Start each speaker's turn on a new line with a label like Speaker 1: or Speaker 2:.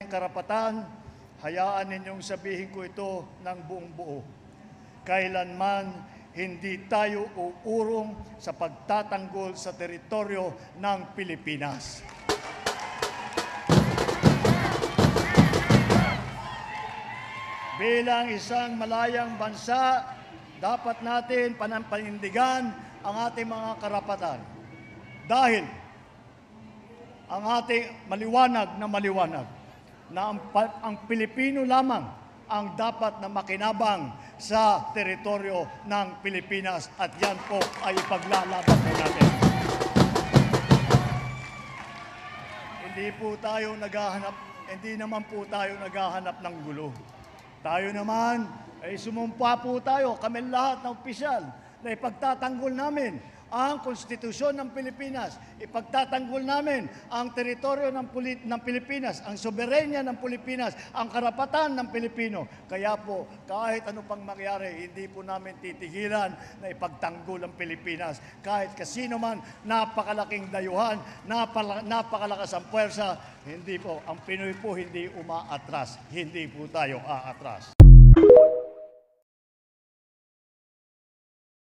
Speaker 1: ating karapatan, hayaan ninyong sabihin ko ito ng buong buo. Kailanman hindi tayo uurong sa pagtatanggol sa teritoryo ng Pilipinas. Bilang isang malayang bansa, dapat natin panindigan ang ating mga karapatan. Dahil ang ating maliwanag na ang Pilipino lamang ang dapat na makinabang sa teritoryo ng Pilipinas at yan po ay ipaglalaban po natin. Hindi naman po tayo naghahanap ng gulo. Tayo naman ay sumumpa po tayo, kami lahat ng opisyal, na ipagtatanggol namin ang konstitusyon ng Pilipinas, ipagtatanggol namin ang teritoryo ng Pilipinas, ang soberenya ng Pilipinas, ang karapatan ng Pilipino. Kaya po, kahit ano pang mangyari, hindi po namin titigilan na ipagtanggol ang Pilipinas. Kahit kasino man, napakalaking dayuhan, napakalakas ang puwersa, hindi po, ang Pinoy po hindi umaatras, hindi po tayo aatras.